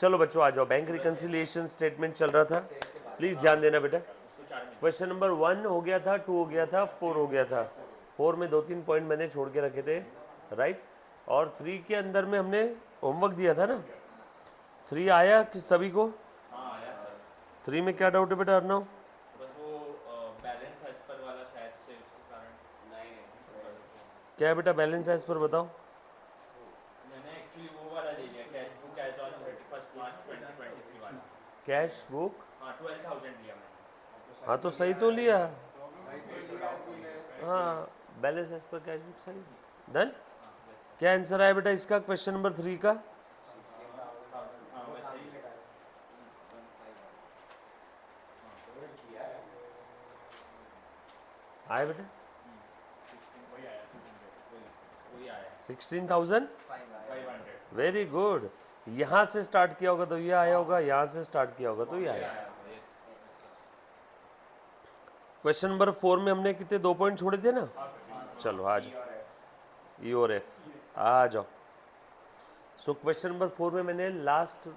चलो बच्चों आ जाओ, बैंक रिकंसिलिएशन स्टेटमेंट चल रहा था, प्लीज ध्यान देना बेटा। क्वेश्चन नंबर 1 हो गया था, 2 हो गया था, 4 हो गया था। 4 में 2-3 पॉइंट मैंने छोड़ के रखे थे, राइट। और 3 के अंदर में हमने होमवर्क दिया था ना। 3 आया कि सभी को? 3 में क्या डाउट है बेटा अर्नव? बस वो बैलेंस एज पर वाला शायद से उसके कारण नहीं क्या है बेटा बैलेंस एज पर बताओ? मैंने एक्चुअली वो वाला ले लिया कैश बुक एज ऑन 31 मार्च 2023 वाला। कैश बुक, हाँ 12,000 लिया मैंने। हाँ तो सही तो लिया। हाँ balance as per cash book सही, डन। क्या आंसर आया बेटा इसका क्वेश्चन नंबर 3 का? हाँ वैसे ही आया बेटा वही आया, वही आया 16,000। 500। Very good. यहाँ से स्टार्ट किया होगा तो ये आया होगा, यहाँ से स्टार्ट किया होगा तो ये आया। क्वेश्चन नंबर 4 में हमने कितने 2 पॉइंट छोड़े थे ना। चलो आ जाओ, ई और एफ आ जाओ। सो क्वेश्चन नंबर 4 में मैंने लास्ट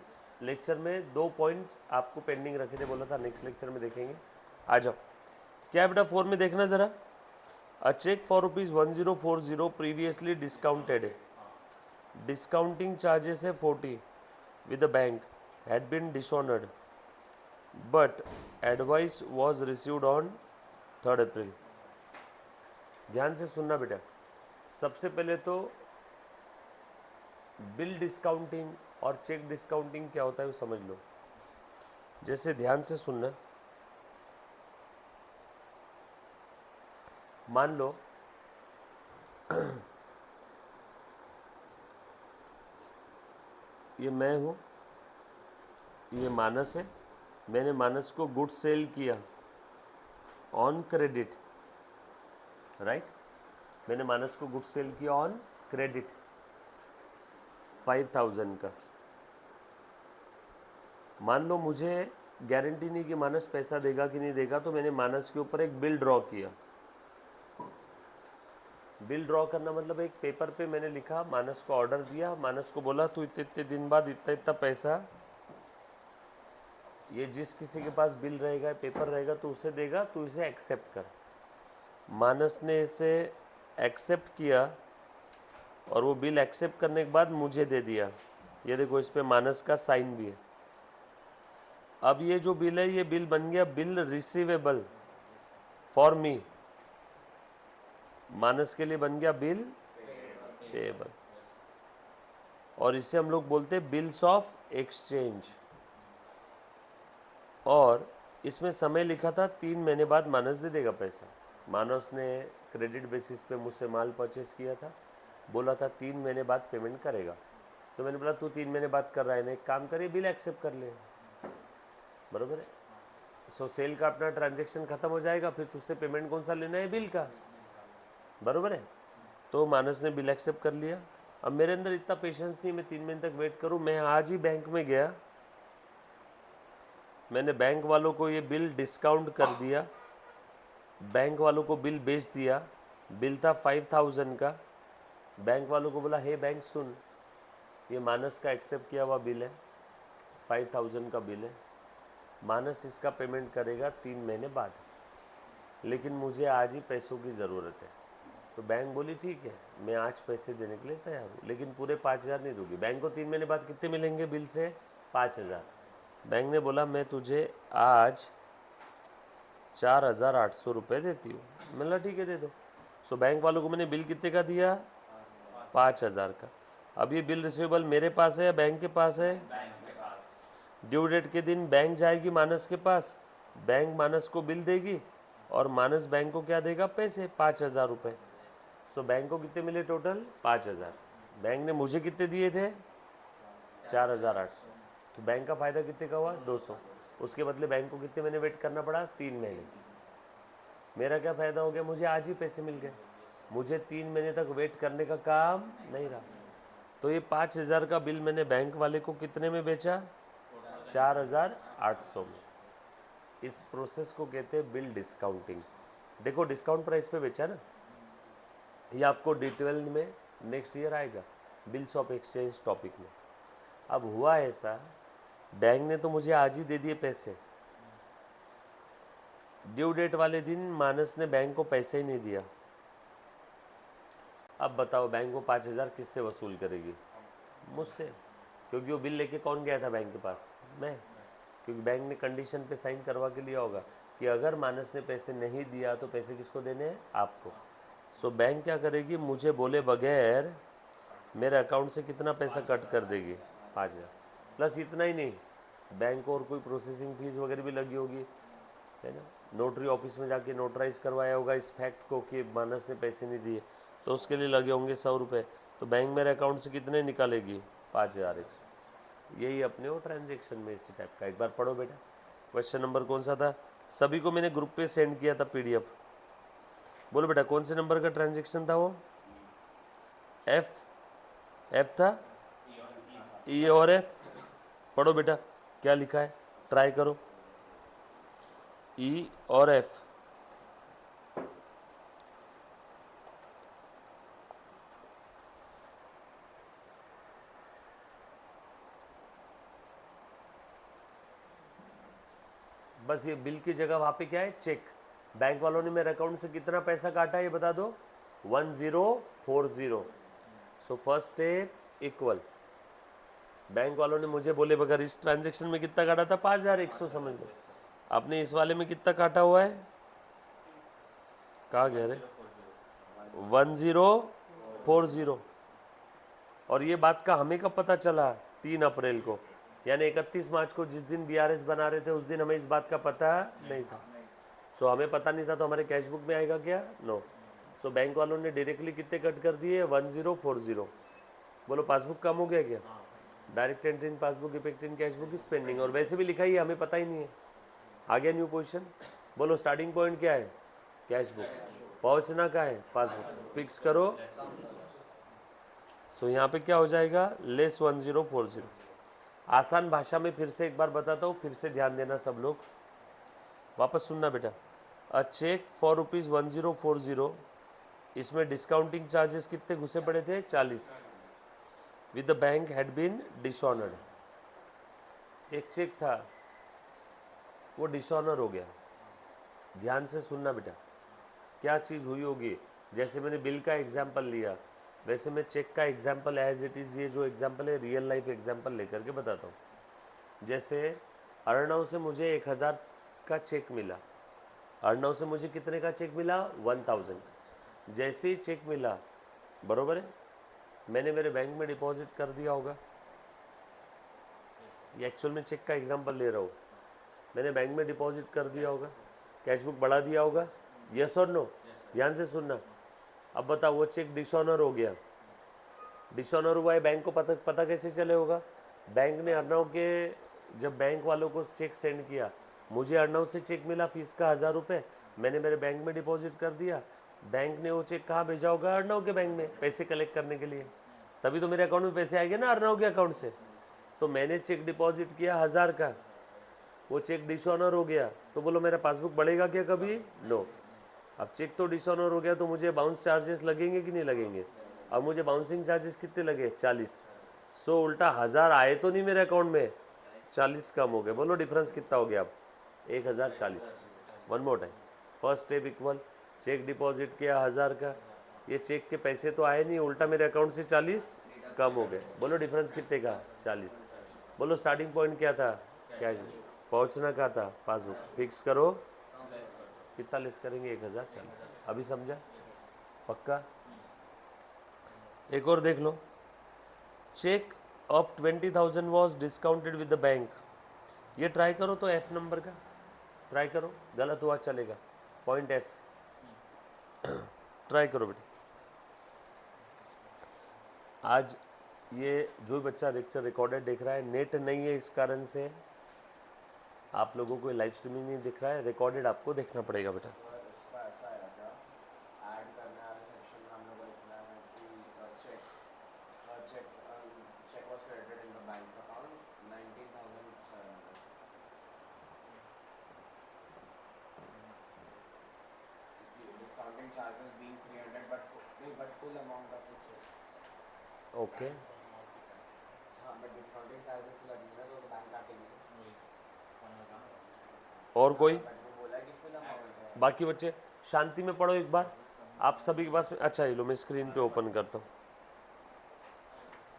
लेक्चर में 2 पॉइंट आपको पेंडिंग रखे थे, बोला था नेक्स्ट लेक्चर में देखेंगे। आ जाओ, क्या है बेटा 4 में देखना ज़रा। A cheque for ₹1040 previously discounted, discounting charges है 40 with the bank had been dishonored but advice was received on 3rd April। ध्यान से सुनना बेटा, सबसे पहले तो बिल डिस्काउंटिंग और चेक डिस्काउंटिंग क्या होता है वो समझ लो। जैसे ध्यान से सुनना, मान लो ये मैं हूँ, ये मानस है, मैंने मानस को गुड सेल किया ऑन क्रेडिट, राइट। मैंने मानस को गुड सेल किया ऑन क्रेडिट 5,000 का। मान लो मुझे गारंटी नहीं कि मानस पैसा देगा कि नहीं देगा, तो मैंने मानस के ऊपर एक बिल ड्रॉ किया। बिल ड्रॉ करना मतलब एक पेपर पे मैंने लिखा, मानस को ऑर्डर दिया, मानस को बोला तू इतने इतने दिन बाद इतना इतना पैसा, ये जिस किसी के पास बिल रहेगा पेपर रहेगा तो उसे देगा, तू इसे एक्सेप्ट कर। मानस ने इसे एक्सेप्ट किया और वो बिल एक्सेप्ट करने के बाद मुझे दे दिया। ये देखो इस पे मानस का साइन भी है। अब ये जो बिल है ये बिल बन गया बिल रिसीवेबल फॉर मी, मानस के लिए बन गया बिल पेएबल, और इसे हम लोग बोलते हैं बिल्स ऑफ एक्सचेंज। और इसमें समय लिखा था 3 महीने बाद मानस दे देगा पैसा। मानस ने क्रेडिट बेसिस पे मुझसे माल परचेस किया था, बोला था 3 महीने बाद पेमेंट करेगा। तो मैंने बोला तू 3 महीने बाद कर रहा है ना, एक काम करिए बिल एक्सेप्ट कर ले, बरोबर है। सो सेल का अपना ट्रांजेक्शन खत्म हो जाएगा, फिर तुझसे पेमेंट कौन सा लेना है, बिल का, बरोबर है। तो मानस ने बिल एक्सेप्ट कर लिया। अब मेरे अंदर इतना पेशेंस नहीं मैं 3 महीने तक वेट करूं, मैं आज ही बैंक में गया, मैंने बैंक वालों को ये बिल डिस्काउंट कर दिया, बैंक वालों को बिल बेच दिया। बिल था 5,000 का। बैंक वालों को बोला हे बैंक सुन, ये मानस का एक्सेप्ट किया हुआ बिल है, 5,000 का बिल है, मानस इसका पेमेंट करेगा 3 महीने बाद, लेकिन मुझे आज ही पैसों की ज़रूरत है। तो बैंक बोली ठीक है मैं आज पैसे देने के लिए तैयार हूँ, लेकिन पूरे 5,000 नहीं दूंगी। बैंक को 3 महीने बाद कितने मिलेंगे बिल से? 5,000। बैंक ने बोला मैं तुझे आज 4,800 रुपये देती हूँ। मैंने बोला ठीक है दे दो। सो बैंक वालों को मैंने बिल कितने का दिया? 5,000 का। अब ये बिल रिसीवेबल मेरे पास है या बैंक के पास है? ड्यू डेट के दिन बैंक जाएगी मानस के पास, बैंक मानस को बिल देगी और मानस बैंक को क्या देगा? पैसे 5,000 रुपये। सो बैंक को कितने मिले टोटल? 5,000। बैंक ने मुझे कितने दिए थे? 4,800। तो बैंक का फ़ायदा कितने का हुआ? 200। उसके बदले बैंक को कितने महीने वेट करना पड़ा? 3 महीने। मेरा क्या फ़ायदा हो गया? मुझे आज ही पैसे मिल गए, मुझे 3 महीने तक वेट करने का काम नहीं रहा। तो ये 5,000 का बिल मैंने बैंक वाले को कितने में बेचा? 4,800 में। इस प्रोसेस को कहते हैं बिल डिस्काउंटिंग। देखो डिस्काउंट प्राइस पे बेचा ना, ये आपको डिटेल में नेक्स्ट ईयर आएगा बिल्स ऑफ एक्सचेंज टॉपिक में। अब हुआ ऐसा बैंक ने तो मुझे आज ही दे दिए पैसे। ड्यू डेट वाले दिन मानस ने बैंक को पैसे ही नहीं दिया। अब बताओ बैंक को 5,000 किससे वसूल करेगी? मुझसे, क्योंकि वो बिल लेके कौन गया था बैंक के पास? मैं। क्योंकि बैंक ने कंडीशन पे साइन करवा के लिया होगा कि अगर मानस ने पैसे नहीं दिया तो पैसे किसको देने हैं? आपको। सो बैंक क्या करेगी? मुझे बोले बगैर मेरे अकाउंट से कितना पैसा कट कर देगी? 5,000। प्लस इतना ही नहीं, बैंक को और कोई प्रोसेसिंग फीस वगैरह भी लगी होगी, है ना। नोटरी ऑफिस में जाके नोटराइज करवाया होगा इस फैक्ट को कि मानस ने पैसे नहीं दिए, तो उसके लिए लगे होंगे 100 रुपये। तो बैंक मेरे अकाउंट से कितने निकालेगी? 5,000। यही अपने वो ट्रांजेक्शन में इसी टाइप का। एक बार पढ़ो बेटा। क्वेश्चन नंबर कौन सा था? सभी को मैंने ग्रुप पे सेंड किया था पीडीएफ। बोलो बेटा कौन से नंबर का ट्रांजेक्शन था वो? एफ था, ई और एफ। पढ़ो बेटा क्या लिखा है, ट्राई करो। ई और एफ। बस ये बिल की जगह वहाँ पे क्या है? चेक। बैंक वालों ने मेरे अकाउंट से कितना पैसा काटा ये बता दो? 1040। So first step equal. Bank वालों ने मुझे बोले बगैर इस ट्रांजेक्शन में कितना काटा था? 5,100 समझ लो। आपने इस वाले में कितना काटा हुआ है? कहाँ गया रे? 1040। और ये बात का हमें कब पता चला? 3 अप्रैल को, यानी 31 मार्च को जिस दिन बीआरएस बना रहे थे उस दिन हमें इस बात का पता नहीं था। सो हमें पता नहीं था तो हमारे कैश बुक में आएगा क्या? नो। सो बैंक वालों ने डायरेक्टली कितने कट कर दिए? 1040। बोलो पासबुक कम हो गया क्या? Direct entry in passbook effect in cash book is pending. और वैसे भी लिखा ही है, हमें पता ही नहीं है। आ गया न्यू पोजीशन। बोलो स्टार्टिंग पॉइंट क्या है? Cash book. पहुंचना क्या है? पासबुक। फिक्स करो। सो यहाँ पे क्या हो जाएगा? लेस 1040। आसान भाषा में फिर से एक बार बताता हूँ, फिर से ध्यान देना सब लोग, वापस सुनना बेटा। अ चेक फॉर ₹1040, इसमें डिस्काउंटिंग चार्जेस कितने घुसे पड़े थे? 40। With the bank had been dishonoured. एक चेक था वो डिसऑनर हो गया। ध्यान से सुनना बेटा, क्या चीज़ हुई होगी? जैसे मैंने बिल का एग्जाम्पल लिया, वैसे मैं चेक का एग्जाम्पल एज इट इज़, ये जो एग्जाम्पल है रियल लाइफ एग्जाम्पल लेकर के बताता हूँ। जैसे अर्णव से मुझे 1,000 का चेक मिला। अर्णव से मुझे कितने का चेक मिला? 1,000। जैसे ही चेक मिला, बरोबर है, मैंने मेरे बैंक में डिपॉजिट कर दिया होगा। ये एक्चुअल में चेक का एग्जाम्पल ले रहा हूँ। मैंने बैंक में डिपॉजिट कर दिया होगा, कैश बुक बढ़ा दिया होगा। यस और नो? ध्यान से सुनना। अब बताओ वो चेक डिसऑनर हो गया। डिसऑनर हुआ है, बैंक को पता कैसे चले होगा? बैंक ने अर्णव के, जब बैंक वालों को चेक सेंड किया, मुझे अर्णव से चेक मिला फीस का 1,000 रुपये, मैंने मेरे बैंक में डिपॉजिट कर दिया। बैंक ने वो चेक कहाँ भेजा होगा? अर्णव के बैंक में, पैसे कलेक्ट करने के लिए। तभी तो मेरे अकाउंट में पैसे आएंगे ना अर्णव के अकाउंट से। तो मैंने चेक डिपॉजिट किया 1,000 का, वो चेक डिसऑनर हो गया, तो बोलो मेरा पासबुक बढ़ेगा क्या कभी? नो। अब चेक तो डिसऑनर हो गया तो मुझे बाउंस चार्जेस लगेंगे कि नहीं लगेंगे? अब मुझे बाउंसिंग चार्जेस कितने लगे? 40। सो उल्टा 1,000 आए तो नहीं मेरे अकाउंट में, 40 कम हो गए। बोलो डिफरेंस कितना हो गया? अब 1,040। One more time. First step equal, cheque deposit किया 1,000 का, ये चेक के पैसे तो आए नहीं, उल्टा मेरे अकाउंट से 40 कम हो गए। बोलो डिफरेंस कितने का? 40। बोलो स्टार्टिंग पॉइंट क्या था? क्या पहुंचना का था? पासबुक। फिक्स करो। कितना लेस करेंगे? 1,040। अभी समझा? पक्का? एक और देख लो। Cheque of 20,000 was discounted with the bank. ये ट्राई करो तो एफ नंबर का ट्राई करो, गलत हुआ चलेगा। पॉइंट एफ ट्राई करो बेटा। आज ये जो भी बच्चा लेक्चर रिकॉर्डेड देख रहा है, नेट नहीं है इस कारण से आप लोगों को लाइव स्ट्रीमिंग नहीं दिख रहा है, रिकॉर्डेड आपको देखना पड़ेगा बेटा। इसका ऐसा आया था, ऐड करने वाले सेक्शन में हम लोग को लिखना है कि cheque was credited in the bank account 19,700, discounting charges being 300 but full amount of the cheque. Okay, हाँ बट डिस्काउंटिंग चार्जेस तो लगेंगे ना, तो बैंक काटेंगे। और कोई? बोला कि फुल अमाउंट है। बाकी बच्चे शांति में पढ़ो एक बार, आप सभी के पास में। अच्छा ये लो, मैं स्क्रीन पे ओपन करता हूँ,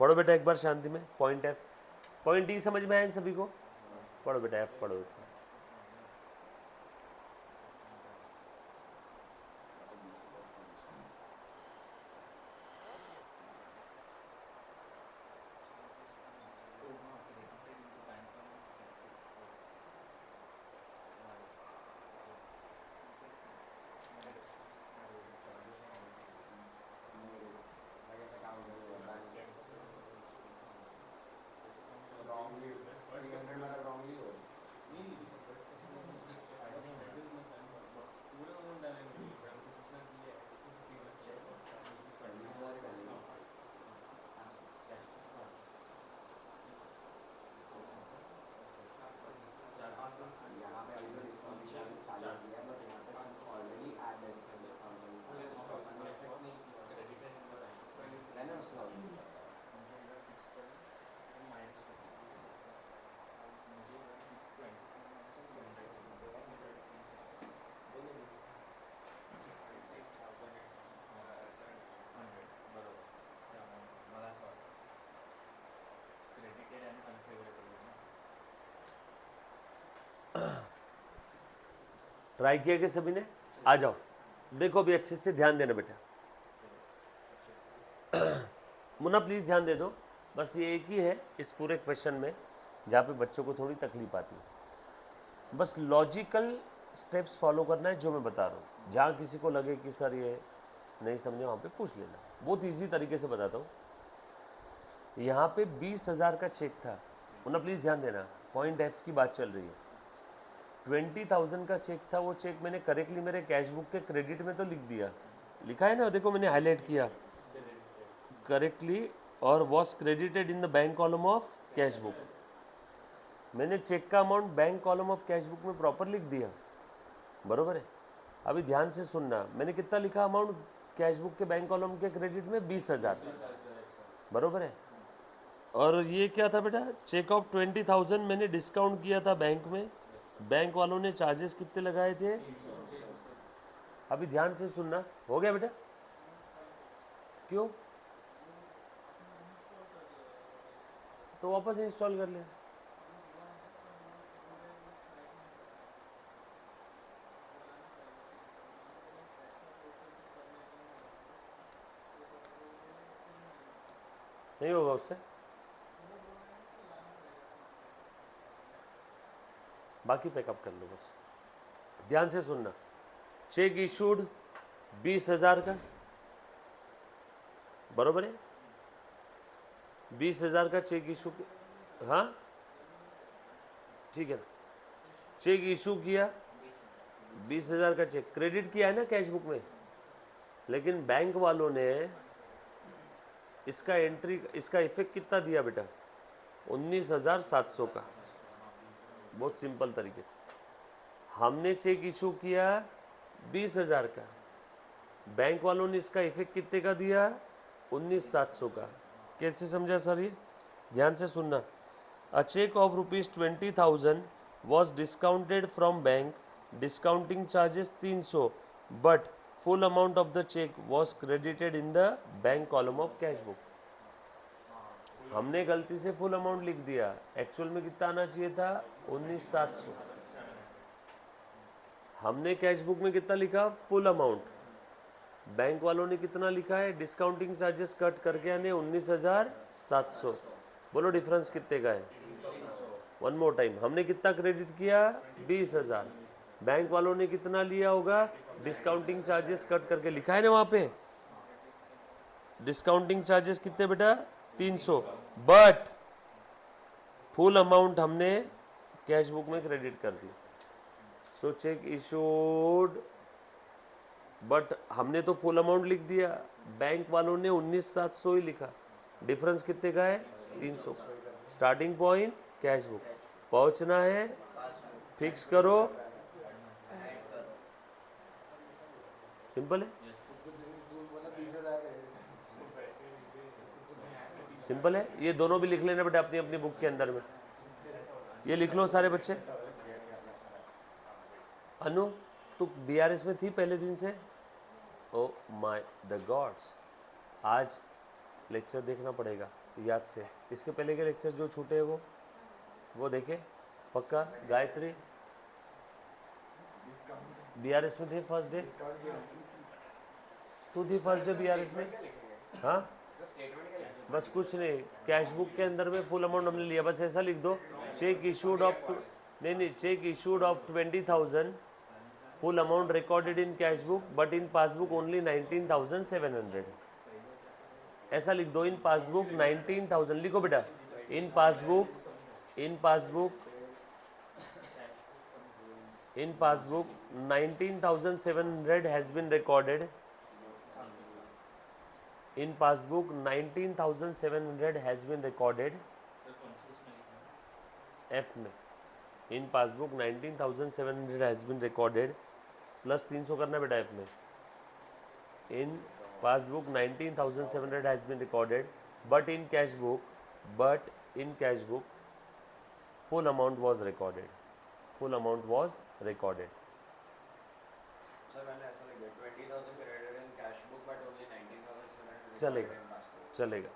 पढ़ो बेटा एक बार शांति में। पॉइंट एफ, पॉइंट ई समझ में आया इन सभी को? पढ़ो बेटा एफ पढ़ो। रॉन्गली 300 मतलब रॉन्गली हो। यहाँ पे अभी तो डिस्काउंट चार्जेस दिया है, बट यहाँ पे सिंस ऑलरेडी एडेड थे डिस्काउंट मैंने उसका ट्राई किया कि सभी ने? आ जाओ, देखो अभी अच्छे से ध्यान देना बेटा। मुन्ना प्लीज़ ध्यान दे दो, बस ये एक ही है इस पूरे क्वेश्चन में जहाँ पे बच्चों को थोड़ी तकलीफ आती है। बस लॉजिकल स्टेप्स फॉलो करना है जो मैं बता रहा हूँ। जहाँ किसी को लगे कि सर ये नहीं समझे वहाँ पे पूछ लेना, बहुत इजी तरीके से बताता हूँ। यहाँ पे 20,000 का चेक था, मुन्ना प्लीज़ ध्यान देना, पॉइंट एफ की बात चल रही है। 20,000 का चेक था, वो चेक मैंने करेक्टली मेरे कैश बुक के क्रेडिट में तो लिख दिया, लिखा है ना, देखो मैंने हाईलाइट किया करेक्टली, और was credited in the bank column of cash book. मैंने चेक का amount bank column of cash book में प्रॉपर लिख दिया, बरोबर है। अभी ध्यान से सुनना, मैंने कितना लिखा अमाउंट कैश बुक के बैंक कॉलम के क्रेडिट में? 20,000, बरोबर है। और ये क्या था बेटा? चेक ऑफ 20,000 मैंने डिस्काउंट किया था बैंक में, बैंक वालों ने चार्जेस कितने लगाए थे? अभी ध्यान से सुनना, हो गया बेटा? क्यों? तो वापस इंस्टॉल कर ले। नहीं होगा उससे, बाकी पैकअप कर लो बस। ध्यान से सुनना, चेक इशूड 20,000 का, बरोबर है। 20,000 का चेक इशू, हाँ ठीक है ना, चेक इशू किया, 20,000 का चेक क्रेडिट किया है ना कैश बुक में, लेकिन बैंक वालों ने इसका एंट्री, इसका इफेक्ट कितना दिया बेटा? 19,700 का। बहुत सिंपल तरीके से हमने चेक इशू किया 20,000 का, बैंक वालों ने इसका इफेक्ट कितने का दिया? 19,700 का। कैसे समझा सर ये? ध्यान से सुनना, a cheque of ₹20,000 was discounted from bank, discounting charges 300, but full amount of the cheque was credited in the bank column of cash book. हमने गलती से फुल अमाउंट लिख दिया, एक्चुअल में कितना आना चाहिए था? 19,700। हमने कैश बुक में कितना लिखा? Full amount. बैंक वालों ने कितना लिखा है? डिस्काउंटिंग चार्जेस कट करके यानी 19,700। बोलो डिफरेंस कितने का है? 300। वन मोर टाइम, हमने कितना क्रेडिट किया? 20,000। बैंक वालों ने कितना लिया होगा? डिस्काउंटिंग चार्जेस कट करके लिखा है ना वहाँ पे, डिस्काउंटिंग चार्जेस कितने बेटा? 300, बट फुल अमाउंट हमने कैश बुक में क्रेडिट कर दी। सो चेक इशूड, बट हमने तो फुल अमाउंट लिख दिया, बैंक वालों ने 19,700 ही लिखा, डिफरेंस कितने का है? 300। स्टार्टिंग पॉइंट कैश बुक, पहुंचना है फिक्स करो, सिंपल है, सिंपल है। ये दोनों भी लिख लेना बेटा अपनी अपनी बुक के अंदर में, ये लिख लो सारे बच्चे। अनु तू बीआरएस में थी पहले दिन से? ओ माय द गॉड्स, आज लेक्चर देखना पड़ेगा याद से। इसके पहले के लेक्चर जो छूटे हैं वो देखे पक्का। गायत्री बीआरएस में थे फर्स्ट डे? तू थी फर्स्ट डे बीआरएस में? हाँ बस कुछ नहीं, कैश बुक के अंदर में फुल अमाउंट हमने लिया, बस ऐसा लिख दो चेक इशूड ऑफ नहीं check issued of 20,000 full amount recorded in cash book but in passbook only 19,700। ऐसा लिख दो, इन पासबुक 19,000 लिखो बेटा। In passbook 19,700 has been recorded. In passbook 19,700 has been recorded. F में in passbook 19,700 has been recorded plus 300 करना बेटा F में। In passbook 19,700 has been recorded but in cash book full amount was recorded. Sir मैंने ऐसा लिख दिया 20,000 credited in cash book but only 19,700 चलेगा recorded in passbook. चलेगा।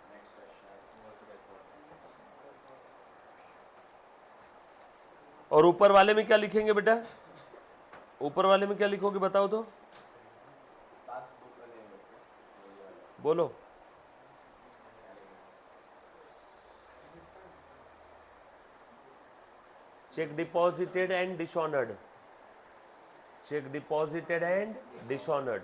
Next question. और ऊपर वाले में क्या लिखेंगे बेटा? ऊपर वाले में क्या लिखोगे बताओ तो, पासबुक में नहीं लिखते, बोलो। Check deposited and dishonoured. Check deposited and dishonoured.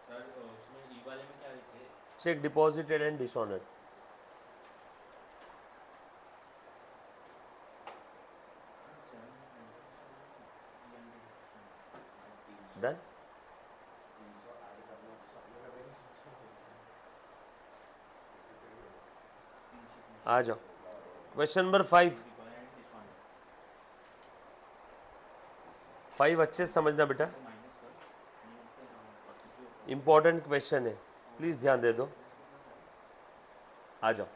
Sir उसमें ई वाले में क्या लिखे? Check deposited and dishonoured. Done. 300 add करना तो सब लोग अभी आ जाओ क्वेश्चन नंबर 5 अच्छे से समझना बेटा, इंपॉर्टेंट क्वेश्चन है, प्लीज ध्यान दे दो। आ जाओ।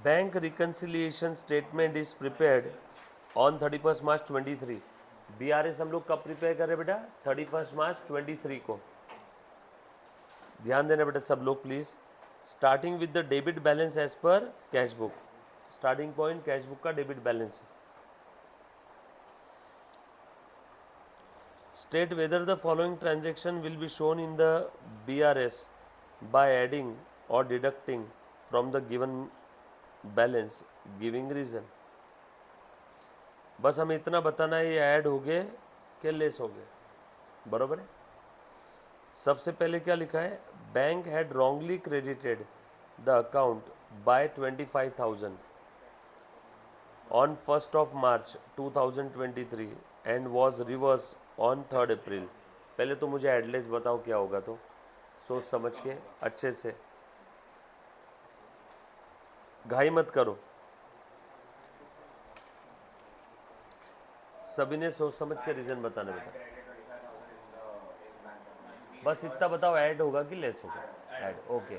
Bank reconciliation statement is prepared on 31 March 23। BRS हम लोग कब प्रिपेयर कर रहे हैं बेटा? 31 मार्च 23 को। ध्यान देना बेटा सब लोग please. Starting with the debit balance as per cash book. Starting point cash book का डेबिट बैलेंस है। State whether the following transaction will be shown in the BRS by adding or deducting from the given balance giving reason. बस हमें इतना बताना है ये add हो गए कि लेस हो गए, बराबर है। सबसे पहले क्या लिखा है? Bank had wrongly credited the account by 25,000 on 1 March 2023 and was reverse on 3 अप्रैल। पहले तो मुझे एडलेस बताओ क्या होगा, तो सोच समझ के अच्छे से, घाई मत करो, सभी ने सोच समझ के रीजन बताना बेटा। बस इतना बताओ ऐड होगा कि लेस होगा? ऐड। ओके।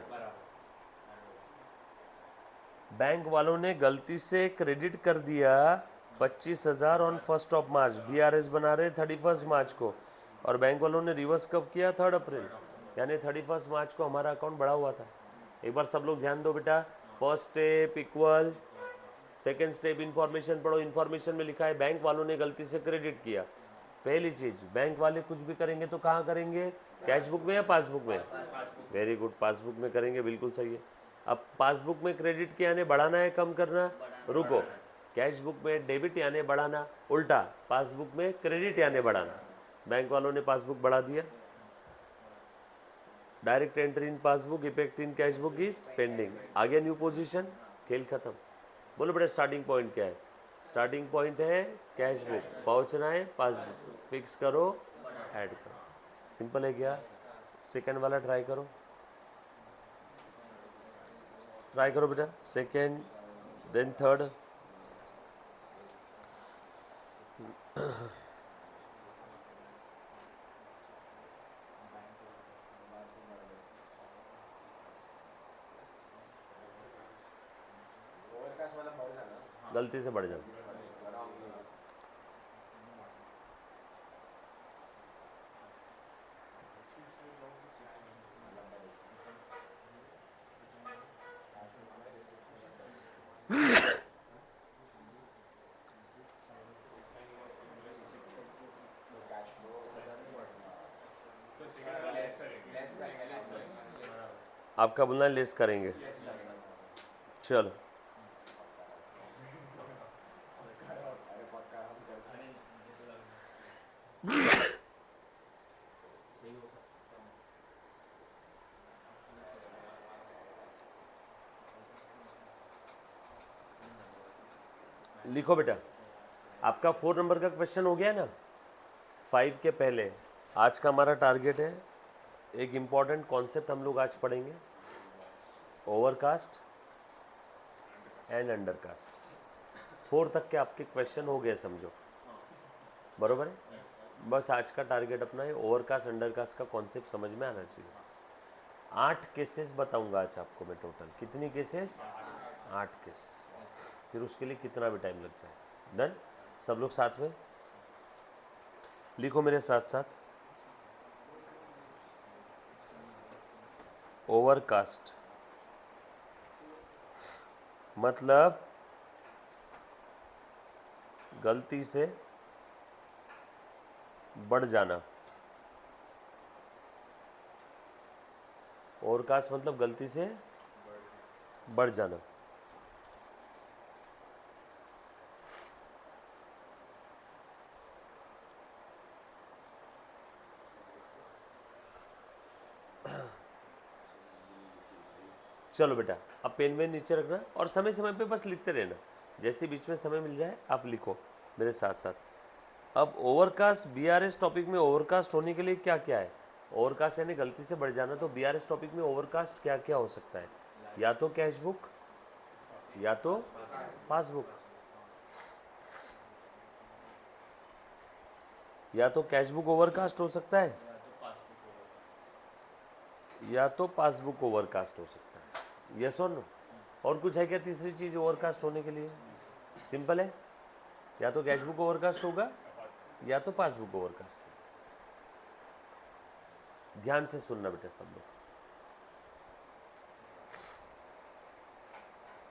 बैंक वालों ने गलती से क्रेडिट कर दिया 25,000 ऑन 1 मार्च। बीआरएस बना रहे 31 मार्च को, और बैंक वालों ने रिवर्स कब किया? 3 अप्रैल, यानी 31 मार्च को हमारा अकाउंट बढ़ा हुआ था। एक बार सब लोग ध्यान दो बेटा। First step equal, second step information पढ़ो। इन्फॉर्मेशन में लिखा है बैंक वालों ने गलती से क्रेडिट किया। पहली चीज, बैंक वाले कुछ भी करेंगे तो कहाँ करेंगे? कैश बुक में या पासबुक में? वेरी गुड, पासबुक में करेंगे, बिल्कुल सही है। अब पासबुक में क्रेडिट किया यानी बढ़ाना है कम करना? रुको, कैश बुक में डेबिट यानी बढ़ाना, उल्टा पासबुक में क्रेडिट यानी बढ़ाना। बैंक वालों ने पासबुक बढ़ा दिया। Direct entry in passbook, effect in cash book is pending. आगे न्यू पोजीशन, खेल खत्म। बोलो बेटा स्टार्टिंग पॉइंट क्या है? स्टार्टिंग पॉइंट है कैश बुक, पहुंचना है पासबुक, फिक्स करो, ऐड करो। सिंपल है क्या? सेकंड वाला ट्राई करो, ट्राई करो बेटा। Second, then third. गलती से बढ़ जाना। आपका बोलना है लेस करेंगे, चलो। लिखो बेटा, आपका 4 नंबर का क्वेश्चन हो गया ना 5 के पहले। आज का हमारा टारगेट है, एक इम्पॉर्टेंट कॉन्सेप्ट हम लोग आज पढ़ेंगे, ओवरकास्ट एंड अंडरकास्ट। 4 तक के आपके क्वेश्चन हो गए समझो, बरोबर है। बस आज का टारगेट अपना है ओवरकास्ट अंडरकास्ट का कॉन्सेप्ट समझ में आना चाहिए। 8 केसेस बताऊंगा आज आपको मैं टोटल। कितनी केसेस? 8 केसेस। फिर उसके लिए कितना भी टाइम लग जाए। डन? सब लोग साथ में लिखो मेरे साथ साथ। ओवरकास्ट मतलब गलती से बढ़ जाना। ओवरकास्ट मतलब गलती से बढ़ जाना। चलो बेटा, अब पेन वेन नीचे रखना और समय समय पे बस लिखते रहना। जैसे बीच में समय मिल जाए आप लिखो मेरे साथ साथ। अब ओवरकास्ट बीआरएस टॉपिक में ओवरकास्ट होने के लिए क्या क्या है? ओवरकास्ट यानी गलती से बढ़ जाना, तो बीआरएस टॉपिक में ओवरकास्ट क्या क्या हो सकता है? या तो कैश बुक या तो पासबुक, या तो कैश बुक ओवरकास्ट हो सकता है या तो पासबुक ओवरकास्ट हो सकता है। यस और नो? और कुछ है क्या तीसरी चीज ओवरकास्ट होने के लिए? सिंपल है, या तो कैश बुक ओवरकास्ट होगा या तो पासबुक ओवरकास्ट होगा। ध्यान से सुनना बेटा सब लोग।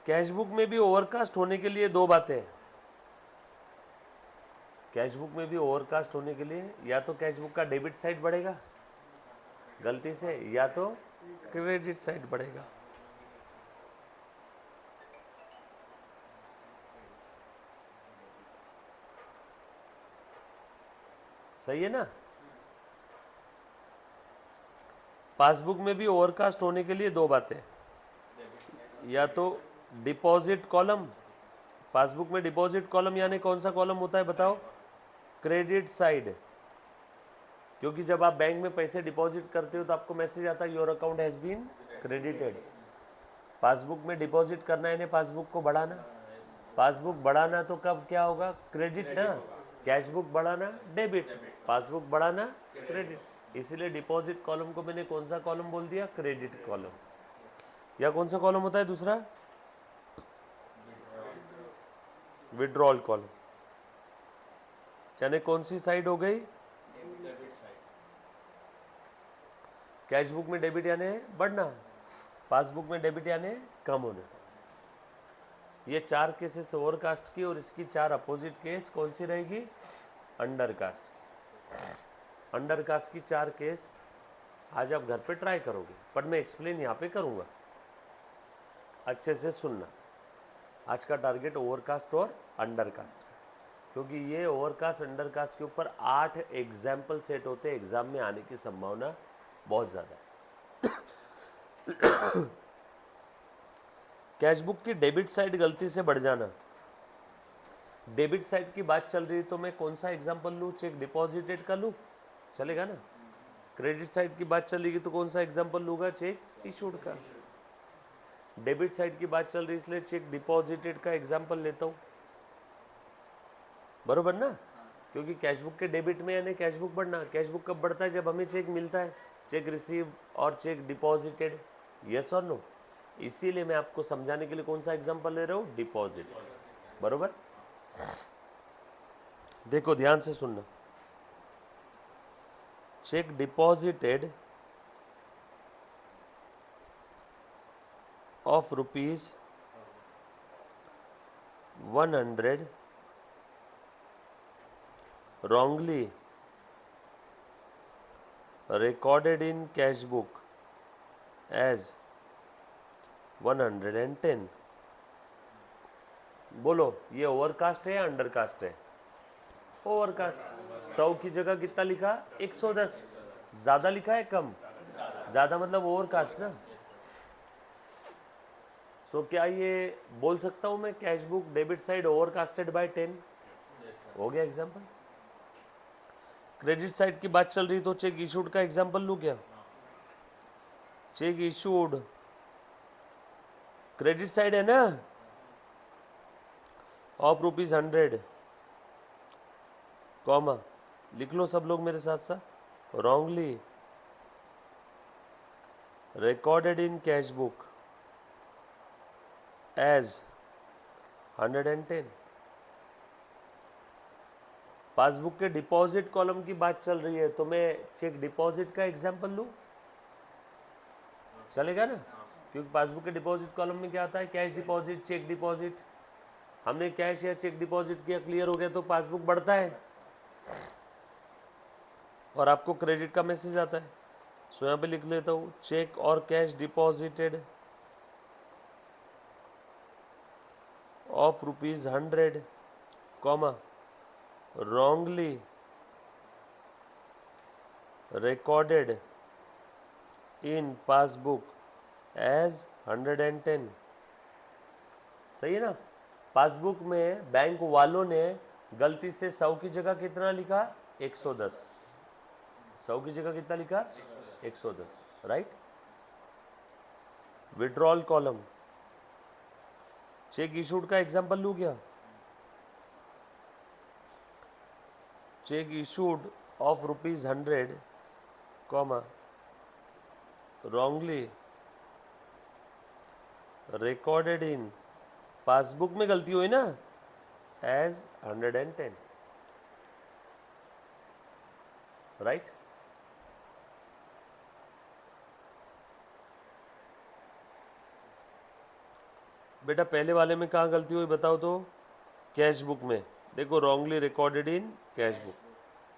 कैश बुक में भी ओवरकास्ट होने के लिए 2 बातें हैं। कैश बुक में भी ओवरकास्ट होने के लिए या तो कैश बुक का डेबिट साइड बढ़ेगा गलती से, या तो क्रेडिट साइड बढ़ेगा। सही है ना? पासबुक में भी ओवरकास्ट होने के लिए 2 बातें, या तो डिपॉजिट कॉलम। पासबुक में डिपॉजिट कॉलम यानी कौन सा कॉलम होता है बताओ? Credit side. क्योंकि जब आप बैंक में पैसे डिपॉजिट करते हो तो आपको मैसेज आता है your account has been credited. Passbook में डिपॉजिट करना है, पासबुक को बढ़ाना। पासबुक बढ़ाना तो कब क्या होगा? क्रेडिट ना। कैश बुक बढ़ाना डेबिट, पासबुक बढ़ाना क्रेडिट। इसीलिए डिपॉजिट कॉलम को मैंने कौन सा कॉलम बोल दिया? Credit column. या कौन सा कॉलम होता है दूसरा? Withdrawal column. यानी कौन सी साइड हो गई? कैश बुक में डेबिट यानी बढ़ना, पासबुक में डेबिट यानी कम होना। ये 4 केसेस ओवरकास्ट की, और इसकी 4 अपोजिट केस कौन सी रहेगी? अंडरकास्ट। अंडरकास्ट की 4 केस आज आप घर पे ट्राई करोगे, पर मैं एक्सप्लेन यहाँ पे करूँगा। अच्छे से सुनना। आज का टारगेट ओवरकास्ट और अंडरकास्ट का, क्योंकि ये ओवरकास्ट अंडरकास्ट के ऊपर 8 एग्जाम्पल सेट होते हैं। एग्जाम में आने की संभावना बहुत ज़्यादा है। कैश बुक की डेबिट साइड गलती से बढ़ जाना। डेबिट साइड की बात चल रही है तो मैं कौन सा एग्जाम्पल लूँ? चेक डिपॉजिटेड का लूँ, चलेगा ना? क्रेडिट साइड की बात चलेगी तो कौन सा एग्जाम्पल लूँगा? चेक इशूड का। डेबिट साइड की बात चल रही है इसलिए चेक डिपॉजिटेड का एग्जाम्पल लेता हूँ, बरोबर ना? क्योंकि कैश बुक के डेबिट में यानी कैश बुक बढ़ना। कैश बुक कब बढ़ता है? जब हमें चेक मिलता है, चेक रिसीव और चेक डिपॉजिटेड। यस और नो? इसीलिए मैं आपको समझाने के लिए कौन सा एग्जांपल ले रहा हूँ? डिपॉजिट। बरोबर। देखो ध्यान से सुनना, check deposited of rupees 100 wrongly recorded in cash book as 110। बोलो ये ओवरकास्ट है या अंडरकास्ट है? ओवरकास्ट। 100 की जगह कितना लिखा? 110। ज्यादा लिखा है कम? ज्यादा मतलब ओवरकास्ट ना। सो क्या ये बोल सकता हूं मैं cash book debit side overcasted by 10? हो गया एग्जांपल। क्रेडिट साइड की बात चल रही तो चेक इशूड का एग्जांपल लूं क्या? चेक इशूड क्रेडिट साइड है ना, ऑफ रुपीज 100 कॉमा, लिख लो सब लोग मेरे साथ साथ, wrongly recorded in cash book as 110। Passbook के डिपॉजिट कॉलम की बात चल रही है तो मैं चेक डिपॉजिट का एग्जांपल लूं, चलेगा ना? क्योंकि पासबुक के डिपॉजिट कॉलम में क्या आता है? Cash deposit, cheque deposit. हमने कैश या चेक डिपॉजिट किया, क्लियर हो गया तो पासबुक बढ़ता है और आपको क्रेडिट का मैसेज आता है। सो यहाँ पे लिख लेता हूँ, चेक और cash deposited of rupees 100 comma wrongly recorded in passbook as 110। सही है ना? पासबुक में बैंक वालों ने गलती से 100 की जगह कितना लिखा? 110। 100 की जगह कितना लिखा? 110, right. Withdrawal column, check issued का एग्जांपल लूं क्या? Check issued of rupees 100 comma wrongly recorded in, passbook में गलती हुई ना, एज 110, राइट। बेटा पहले वाले में कहाँ गलती हुई बताओ तो? कैश बुक में देखो wrongly recorded in cash book,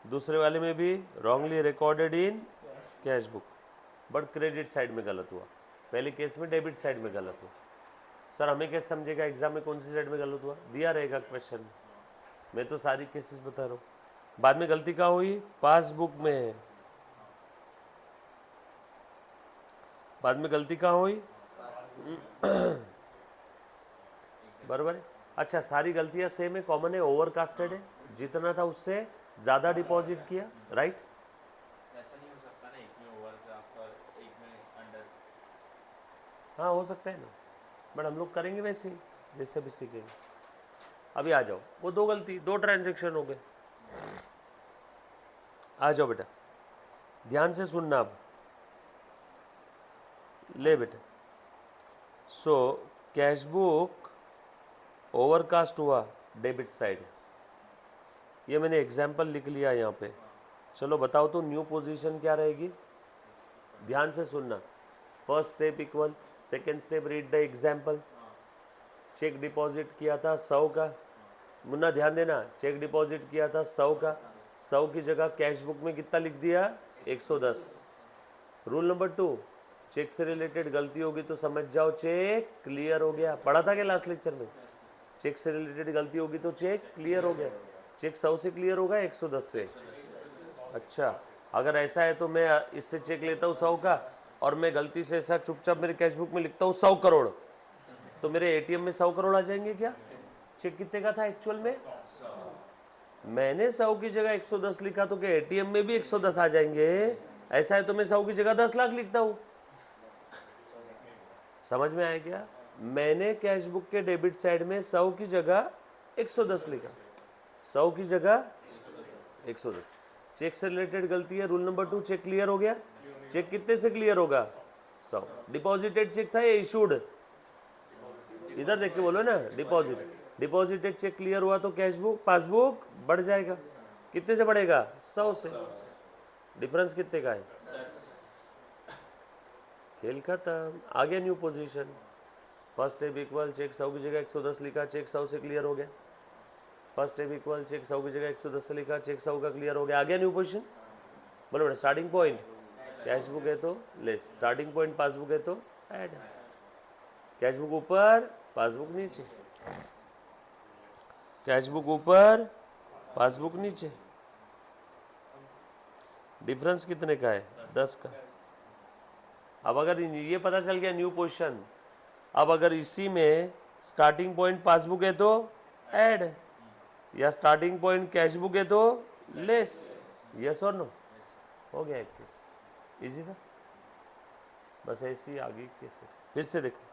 दूसरे वाले में भी wrongly recorded in cash book, but credit side में गलत हुआ। पहले केस में डेबिट साइड में गलत हुआ। सर हमें कैसे समझेगा एग्जाम में कौन सी साइड में गलत हुआ? दिया रहेगा क्वेश्चन में, मैं तो सारी केसेस बता रहा हूँ। बाद में गलती कहाँ हुई? पासबुक में। बाद में गलती कहाँ हुई? बराबर है। अच्छा सारी गलतियां सेम है, कॉमन है, ओवरकास्टेड है, जितना था उससे ज़्यादा डिपॉजिट किया, राइट। ऐसा नहीं हो सकता ना, एक में ओवरड्राफ्ट और एक में अंडर? हाँ हो सकता है ना, बट हम लोग करेंगे वैसे ही जैसे भी सीखेंगे। अभी आ जाओ, वो दो गलती, दो ट्रांजेक्शन हो गए। आ जाओ बेटा, ध्यान से सुनना अब, ले बेटा। सो कैश बुक ओवरकास्ट हुआ डेबिट साइड, ये मैंने एग्जाम्पल लिख लिया यहाँ पे। चलो बताओ तो न्यू पोजीशन क्या रहेगी? ध्यान से सुनना। First step equal, second step read the example. Cheque deposit किया था 100 का, मुन्ना ध्यान देना, चेक डिपॉजिट किया था 100 का, 100 की जगह कैश बुक में कितना लिख दिया? 110। रूल नंबर 2, चेक से रिलेटेड गलती होगी तो समझ जाओ चेक क्लियर हो गया। पढ़ा था क्या लास्ट लेक्चर में? चेक से रिलेटेड गलती होगी तो चेक क्लियर हो गया। चेक 100 से क्लियर होगा 110 से? अच्छा अगर ऐसा है तो मैं इससे चेक लेता हूँ 100 का और मैं गलती से ऐसा चुपचाप मेरे कैश बुक में लिखता हूँ 100 करोड़, तो मेरे एटीएम में 100 करोड़ आ जाएंगे क्या? चेक कितने का था एक्चुअल में? मैंने 100 की जगह 110 लिखा तो क्या एटीएम में भी 110 आ जाएंगे? ऐसा है तो मैं 100 की जगह 10 लाख लिखता हूँ। समझ में आया क्या? मैंने कैश बुक के डेबिट साइड में 100 की जगह 110 लिखा, 100 की जगह 110। चेक से रिलेटेड गलती है, रूल नंबर 2, चेक क्लियर हो गया। चेक कितने से क्लियर होगा? 100। डिपॉजिटेड चेक था या इशूड? इधर देख के बोलो ना, डिपॉजिट। डिपॉजिटेड चेक क्लियर हुआ तो कैश बुक पासबुक बढ़ जाएगा। कितने से बढ़ेगा? 100 से। डिफरेंस कितने का है? खेल खत्म। आगे new position. First step equal, cheque 100 की जगह 110 लिखा, चेक 100 से क्लियर हो गया। फर्स्ट स्टेप इक्वल, चेक 100 की जगह 110 से लिखा, चेक 100 का क्लियर हो गया। आगे न्यू पोजीशन। बोलो बेटा, स्टार्टिंग पॉइंट कैश बुक है तो लेस, स्टार्टिंग पॉइंट पासबुक है तो ऐड। कैश बुक ऊपर, पासबुक नीचे। कैश बुक ऊपर, पासबुक नीचे। डिफरेंस कितने का है? 10 का। अब अगर ये पता चल गया न्यू पोजीशन, अब अगर इसी में स्टार्टिंग पॉइंट पासबुक है तो ऐड, या स्टार्टिंग पॉइंट कैश बुक है तो लेस। यस और नो? हो गया एक केस। इजी था। बस ऐसी आगे केसेस फिर से देखो।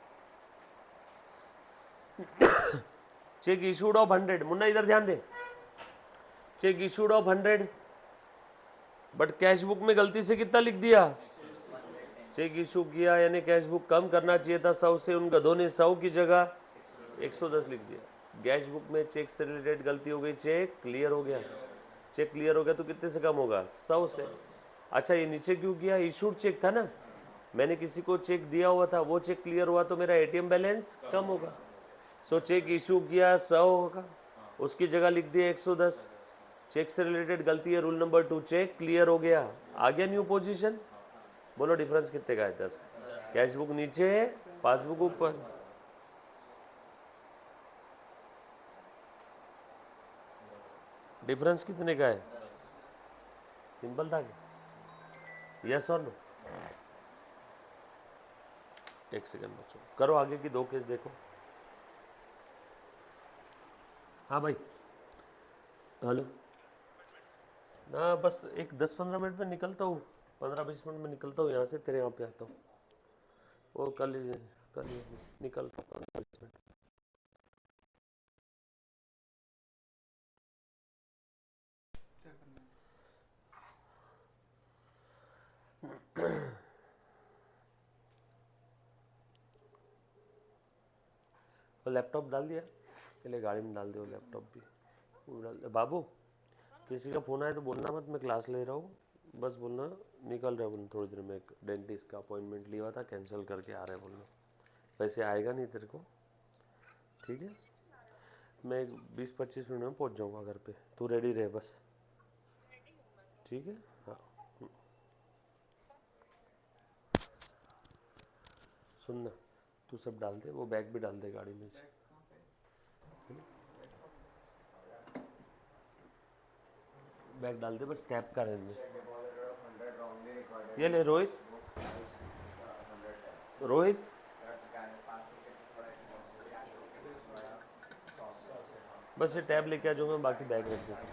चेक इशूड ऑफ 100, मुन्ना इधर ध्यान दे। Cheque issued of 100, but cash book में गलती से कितना लिख दिया? चेक इशू किया यानी कैश बुक कम करना चाहिए था 100 से, उन गधों ने 100 की जगह 110 लिख दिया। कैश बुक में चेक से रिलेटेड गलती हो गई, चेक क्लियर हो गया। चेक क्लियर हो गया तो कितने से कम होगा? 100 से। अच्छा, ये नीचे क्यों किया? इशूड चेक था ना, मैंने किसी को चेक दिया हुआ था, वो चेक क्लियर हुआ तो मेरा एटीएम बैलेंस कम होगा। सो चेक इशू किया 100 होगा, उसकी जगह लिख दिया 110। चेक से रिलेटेड गलती है, रूल नंबर 2, चेक क्लियर हो गया। आ गया न्यू पोजीशन। बोलो डिफरेंस कितने का है? 10। कैश बुक नीचे, पासबुक ऊपर। डिफरेंस कितने का है? सिंपल था क्या? यस और नो? एक सेकंड बच्चों, करो आगे की 2 केस देखो। हाँ भाई, हेलो ना, बस एक 10-15 मिनट में निकलता हूँ, 15-20 मिनट में निकलता हूँ यहाँ से, तेरे यहाँ पे आता हूँ। वो कल ही निकल 15-20 मिनट। वो लैपटॉप डाल दिया, पहले गाड़ी में डाल दो लैपटॉप भी, वो डाल दे। बाबू, किसी का फ़ोन आया तो बोलना मत, मैं क्लास ले रहा हूँ, बस बोलना निकल रहा है बोलना, थोड़ी देर में एक डेंटिस्ट का अपॉइंटमेंट लिया हुआ था, कैंसिल करके आ रहा है बोलना। वैसे आएगा नहीं तेरे को, ठीक है? मैं 20-25 मिनट में पहुँच जाऊँगा घर पे, तू रेडी रहे बस, ठीक है? हाँ, सुनना, तू सब डाल दे, वो बैग भी डाल दे गाड़ी में। बैग डाल दे, बस टैप का रहने दे। ये ले रोहित, रोहित बस ये टैब लेके आ जाऊँगा, बाकी बैग रख देता हूँ।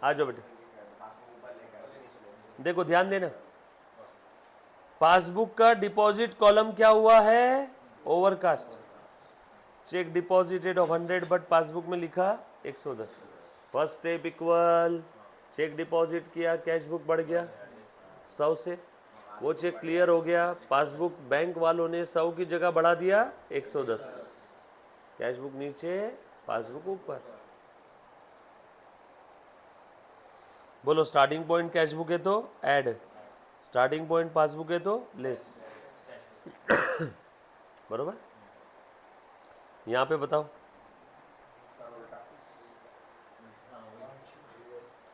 आ जाओ बेटे। देखो ध्यान देना, पासबुक का डिपॉजिट कॉलम क्या हुआ है? Overcast. Cheque deposited of 100 but passbook में लिखा 110। First step equal, cheque deposit किया, कैश बुक बढ़ गया 100 से, वो चेक क्लियर हो गया, पासबुक बैंक वालों ने 100 की जगह बढ़ा दिया 110। कैश बुक नीचे, पासबुक ऊपर। बोलो स्टार्टिंग पॉइंट कैश बुक है तो ऐड, स्टार्टिंग पॉइंट पासबुक है तो लेस। बरोबर? यहाँ पे बताओ,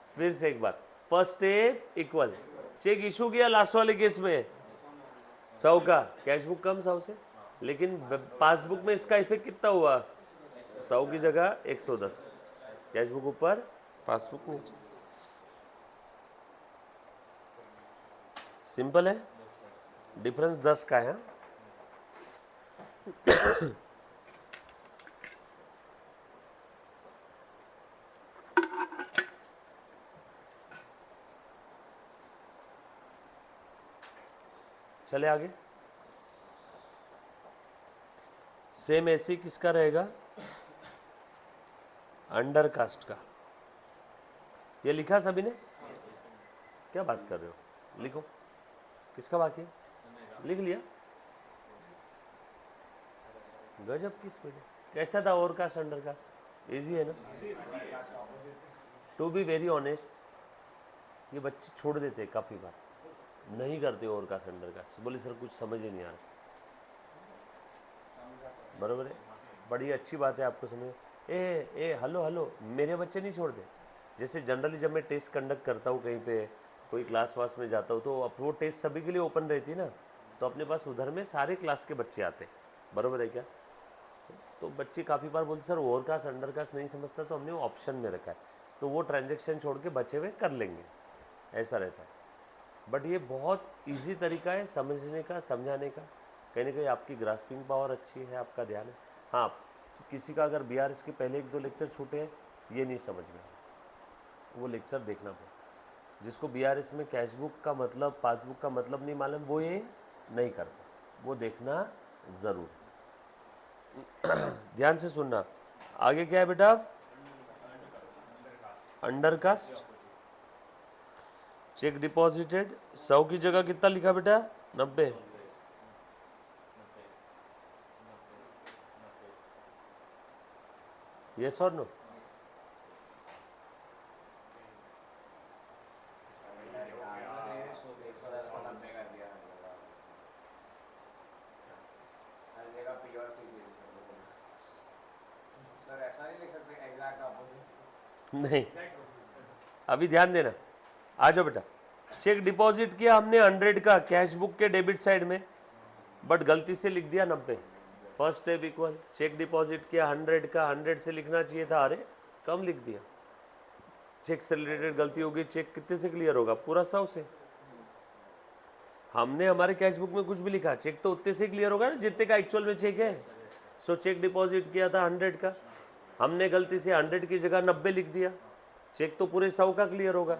फिर से एक बार। First step equal, cheque issue किया लास्ट वाले केस में 100 का, कैश बुक कम 100 से, लेकिन पासबुक में इसका इफेक्ट कितना हुआ? 100 की जगह 110। कैश बुक ऊपर, पासबुक नीचे। सिंपल है, डिफरेंस 10 का है। चले आगे। सेम ऐसे किसका रहेगा? अंडर कास्ट का। ये लिखा सभी ने? क्या बात कर रहे हो? लिखो, किसका बाकी है? लिख लिया? गजब की स्पीड है। कैसा था ओवरकास्ट अंडरकास्ट? इजी है ना? टू बी वेरी ऑनेस्ट, ये बच्चे छोड़ देते हैं काफ़ी बार, नहीं करते ओवरकास्ट अंडरकास्ट, बोले सर कुछ समझ ही नहीं आ रहा। बराबर है, बड़ी अच्छी बात है आपको समझ। ए हेलो हेलो, मेरे बच्चे नहीं छोड़ते। जैसे जनरली जब मैं टेस्ट कंडक्ट करता हूँ कहीं पे, कोई क्लास वास में जाता हूँ, तो अब वो टेस्ट सभी के लिए ओपन रहती है ना, तो अपने पास उधर में सारे क्लास के बच्चे आते हैं। बराबर है क्या? तो बच्चे काफ़ी बार बोलते सर ओवरकास्ट अंडरकास्ट नहीं समझता, तो हमने वो ऑप्शन में रखा है, तो वो ट्रांजेक्शन छोड़ के बचे हुए कर लेंगे, ऐसा रहता है। बट ये बहुत इजी तरीका है समझने का, समझाने का। कहीं ना कहीं आपकी ग्रास्पिंग पावर अच्छी है, आपका ध्यान है। हाँ, तो किसी का अगर BRS के पहले 1-2 लेक्चर छूटे हैं, ये नहीं समझ में, वो लेक्चर देखना पड़ेगा। जिसको BRS में कैश बुक का मतलब, पासबुक का मतलब नहीं मालूम, वो ये नहीं करता, वो देखना ज़रूर। ध्यान से सुनना। आगे क्या है बेटा? अंडरकास्ट। चेक डिपॉजिटेड 100 की जगह कितना लिखा बेटा? 90। यस और नो? सर ऐसा नहीं लिख सकते, एग्जैक्ट ऑपोजिट। नहीं, अभी ध्यान देना। आ जाओ बेटा। चेक डिपॉजिट किया हमने 100 का कैश बुक के डेबिट साइड में, बट गलती से लिख दिया 90। First step equal, cheque deposit किया 100 का, 100 से लिखना चाहिए था, अरे कम लिख दिया। चेक से रिलेटेड गलती होगी, चेक कितने से क्लियर होगा? पूरा 100 से। हमने हमारे कैश बुक में कुछ भी लिखा, चेक तो उतने से क्लियर होगा ना जितने का एक्चुअल में चेक है। सो चेक डिपॉजिट किया था 100 का, हमने गलती से 100 की जगह 90 लिख दिया, चेक तो पूरे 100 का क्लियर होगा।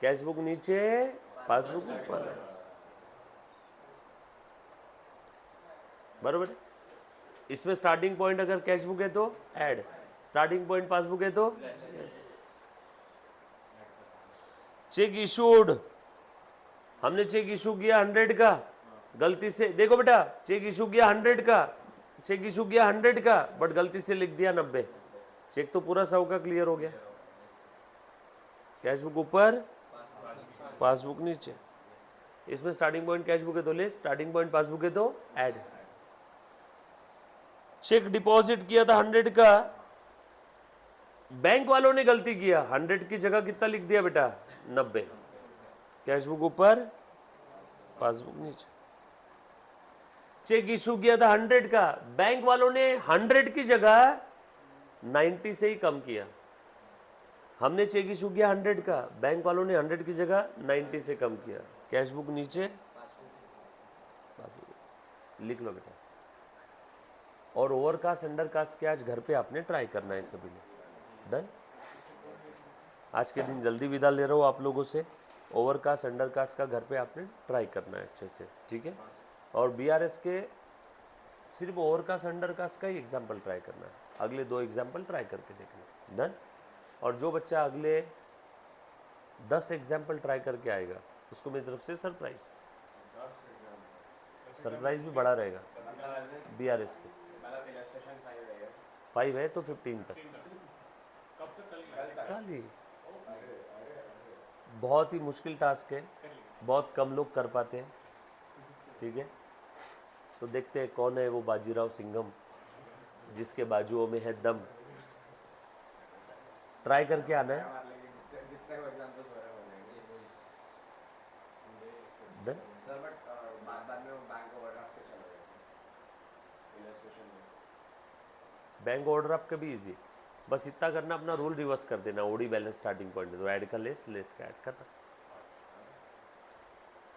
कैश बुक नीचे, पासबुक ऊपर। बरोबर है? इसमें स्टार्टिंग पॉइंट अगर कैश बुक है तो ऐड, स्टार्टिंग पॉइंट पासबुक है तो चेक इशूड। हमने चेक इशू किया 100 का, गलती से देखो बेटा, चेक इशू किया 100 का, चेक इशू किया 100 का, बट गलती से लिख दिया 90। चेक तो पूरा 100 का क्लियर हो गया। कैश बुक ऊपर, पासबुक नीचे। इसमें स्टार्टिंग पॉइंट कैश बुक है तो ले, स्टार्टिंग पॉइंट पासबुक है तो ऐड। चेक डिपॉजिट किया था 100 का, बैंक वालों ने गलती किया, 100 की जगह कितना लिख दिया बेटा? 90। कैश बुक ऊपर, पासबुक नीचे। चेक इशू किया था 100 का, बैंक वालों ने 100 की जगह 90 से ही कम किया। हमने चेक इशू किया 100 का, बैंक वालों ने 100 की जगह 90 से कम किया। कैश बुक नीचे, पासबुक लिख लो बेटा। और ओवरकास्ट अंडरकास्ट के आज घर पे आपने ट्राई करना है सभी ने। डन? आज के दिन जल्दी विदा ले रहा हूँ आप लोगों से। ओवरकास्ट अंडरकास्ट का घर पे आपने ट्राई करना है अच्छे से, ठीक है? और BRS के सिर्फ ओवरकास्ट अंडरकास्ट का ही एग्जाम्पल ट्राई करना है, अगले 2 एग्जाम्पल ट्राई करके देखना। डन? और जो बच्चा अगले 10 एग्जाम्पल ट्राई करके आएगा उसको मेरी तरफ से सरप्राइज, 10 एग्जाम सरप्राइज भी बड़ा रहेगा। मतलब BRS के मतलब इलस्ट्रेशन 5 है 5 है तो 15 तक कब तक कल ही। बहुत ही मुश्किल टास्क है, बहुत कम लोग कर पाते हैं, ठीक है? तो देखते हैं कौन है वो बाजीराव सिंघम जिसके बाजुओं में है दम। ट्राई करके आना है। जितने को एग्जांपल्स हो रहे हैं डन? सर, बट बाद में वो बैंक ओवरड्राफ्ट पे चले गए इलस्ट्रेशन में। बैंक ऑर्डर आपका भी इजी, बस इतना करना, अपना रूल रिवर्स कर देना। ओडी बैलेंस स्टार्टिंग पॉइंट तो ऐड का लेस, लेस का ऐड करता।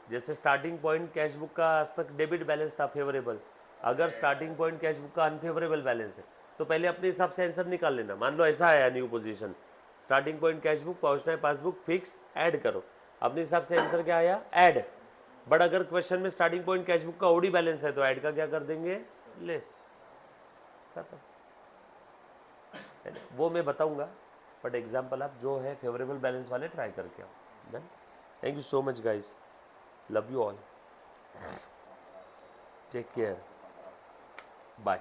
जैसे स्टार्टिंग पॉइंट कैश बुक का आज तक डेबिट बैलेंस था फेवरेबल, अगर स्टार्टिंग पॉइंट कैश बुक का अनफेवरेबल बैलेंस है तो पहले अपने हिसाब से आंसर निकाल लेना। मान लो ऐसा आया new position, starting point cash book, पहुंचना है पासबुक, फिक्स, ऐड करो। अपने हिसाब से आंसर क्या आया? ऐड। बट अगर क्वेश्चन में स्टार्टिंग पॉइंट कैश बुक का ओडी बैलेंस है तो ऐड का क्या कर देंगे? लेस। खत्म। वो मैं बताऊंगा, बट एग्जाम्पल आप जो है फेवरेबल बैलेंस वाले ट्राई करके आओ। Done? Thank you so much guys, love you all, take care, bye.